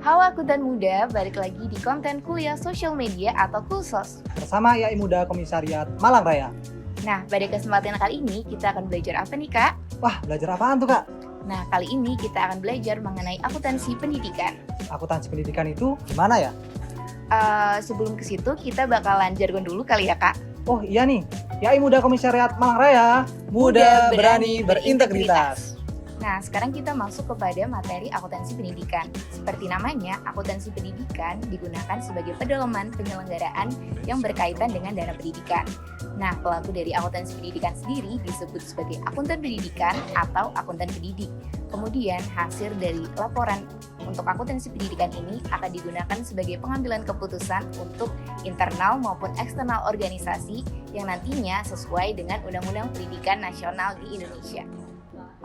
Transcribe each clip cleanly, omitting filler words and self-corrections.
Halo akuntan muda, balik lagi di konten kuliah sosial media atau Kulsos. Bersama IAI Muda Komisariat Malang Raya. Nah, pada kesempatan kali ini kita akan belajar apa nih Kak? Wah, belajar apaan tuh Kak? Nah, kali ini kita akan belajar mengenai akuntansi pendidikan. Akuntansi pendidikan itu gimana ya? Sebelum ke situ kita bakalan jargon dulu kali ya Kak? Oh iya nih, IAI Muda Komisariat Malang Raya. Muda, berani, berintegritas. Nah, sekarang kita masuk kepada materi akuntansi pendidikan. Seperti namanya, akuntansi pendidikan digunakan sebagai pedoman penyelenggaraan yang berkaitan dengan dana pendidikan. Nah, pelaku dari akuntansi pendidikan sendiri disebut sebagai akuntan pendidikan atau akuntan pendidik. Kemudian, hasil dari laporan untuk akuntansi pendidikan ini akan digunakan sebagai pengambilan keputusan untuk internal maupun eksternal organisasi yang nantinya sesuai dengan Undang-Undang Pendidikan Nasional di Indonesia.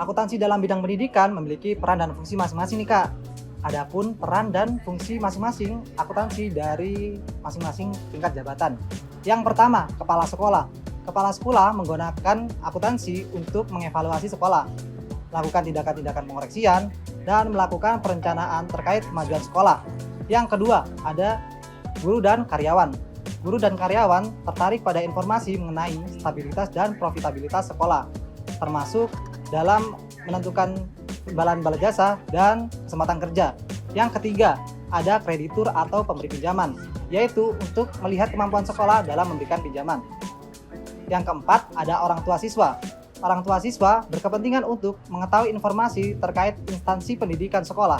Akuntansi dalam bidang pendidikan memiliki peran dan fungsi masing-masing nih Kak. Adapun peran dan fungsi masing-masing akuntansi dari masing-masing tingkat jabatan. Yang pertama, kepala sekolah. Kepala sekolah menggunakan akuntansi untuk mengevaluasi sekolah, melakukan tindakan-tindakan pengoreksian, dan melakukan perencanaan terkait kemajuan sekolah. Yang kedua, ada guru dan karyawan. Guru dan karyawan tertarik pada informasi mengenai stabilitas dan profitabilitas sekolah, termasuk dalam menentukan imbalan jasa dan kesempatan kerja. Yang ketiga, ada kreditur atau pemberi pinjaman, yaitu untuk melihat kemampuan sekolah dalam memberikan pinjaman. Yang keempat, ada orang tua siswa. Orang tua siswa berkepentingan untuk mengetahui informasi terkait instansi pendidikan sekolah,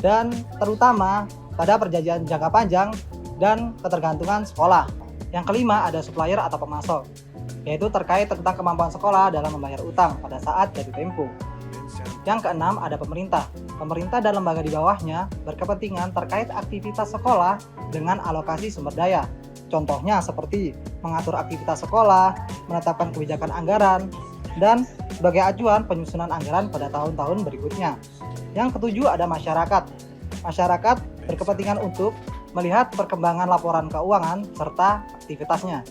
dan terutama pada perjanjian jangka panjang dan ketergantungan sekolah. Yang kelima, ada supplier atau pemasok, yaitu terkait tentang kemampuan sekolah dalam membayar utang pada saat jatuh tempo. Yang keenam, ada pemerintah. Pemerintah dan lembaga di bawahnya berkepentingan terkait aktivitas sekolah dengan alokasi sumber daya. Contohnya seperti mengatur aktivitas sekolah, menetapkan kebijakan anggaran, dan sebagai acuan penyusunan anggaran pada tahun-tahun berikutnya. Yang ketujuh, ada masyarakat. Masyarakat berkepentingan untuk melihat perkembangan laporan keuangan serta aktivitasnya.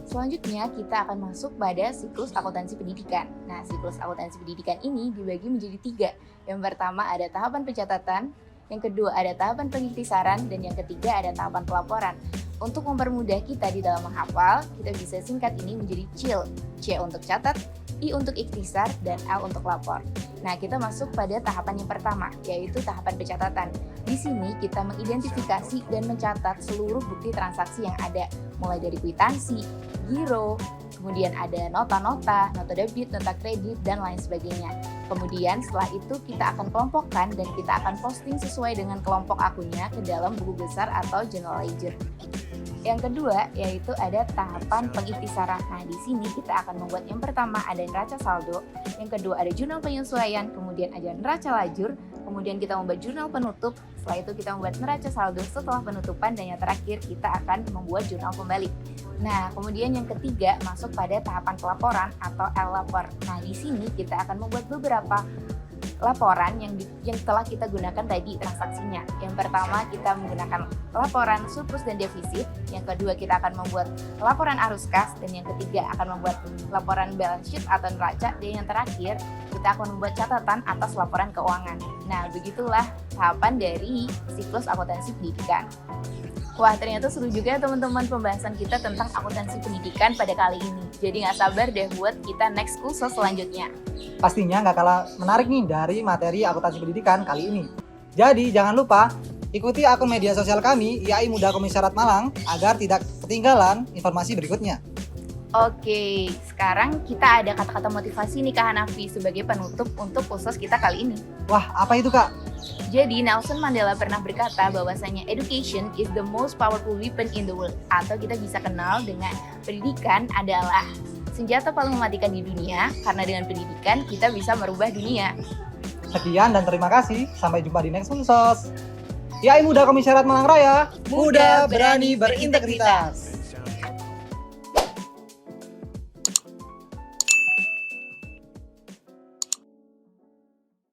Selanjutnya, kita akan masuk pada siklus akuntansi pendidikan. Nah, siklus akuntansi pendidikan ini dibagi menjadi 3. Yang pertama ada tahapan pencatatan, yang kedua ada tahapan pengikhtisaran, dan yang ketiga ada tahapan pelaporan. Untuk mempermudah kita di dalam menghafal, kita bisa singkat ini menjadi CIL. C untuk catat, I untuk ikhtisar, dan L untuk lapor. Nah, kita masuk pada tahapan yang pertama, yaitu tahapan pencatatan. Di sini kita mengidentifikasi dan mencatat seluruh bukti transaksi yang ada, mulai dari kwitansi, giro, kemudian ada nota-nota, nota debit, nota kredit, dan lain sebagainya. Kemudian setelah itu kita akan kelompokkan dan kita akan posting sesuai dengan kelompok akunnya ke dalam buku besar atau general ledger. Yang kedua yaitu ada tahapan pengikhtisaran. Nah, di sini kita akan membuat yang pertama ada neraca saldo, yang kedua ada jurnal penyesuaian, kemudian ada neraca lajur, kemudian kita membuat jurnal penutup, setelah itu kita membuat neraca saldo setelah penutupan, dan yang terakhir kita akan membuat jurnal pembalik. Nah, kemudian yang ketiga masuk pada tahapan pelaporan atau L-lapor. Nah, di sini kita akan membuat beberapa laporan yang telah kita gunakan tadi transaksinya. Yang pertama kita menggunakan laporan surplus dan defisit, yang kedua kita akan membuat laporan arus kas, dan yang ketiga akan membuat laporan balance sheet atau neraca, dan yang terakhir kita akan membuat catatan atas laporan keuangan. Nah, begitulah tahapan dari siklus akuntansi pendidikan. Wah, ternyata seru juga teman-teman pembahasan kita tentang akuntansi pendidikan pada kali ini. Jadi nggak sabar deh buat kita next kursus selanjutnya. Pastinya nggak kalah menarik nih dari materi akuntansi pendidikan kali ini. Jadi jangan lupa ikuti akun media sosial kami IAI Muda Komisariat Malang agar tidak ketinggalan informasi berikutnya. Oke, sekarang kita ada kata-kata motivasi nih Kak Hanafi sebagai penutup untuk kursus kita kali ini. Wah, apa itu Kak? Jadi Nelson Mandela pernah berkata bahwasanya education is the most powerful weapon in the world, atau kita bisa kenal dengan pendidikan adalah senjata paling mematikan di dunia, karena dengan pendidikan kita bisa merubah dunia. Sekian dan terima kasih. Sampai jumpa di next Unsos. IAI Muda Komisariat Malang Raya. Muda, berani, berintegritas.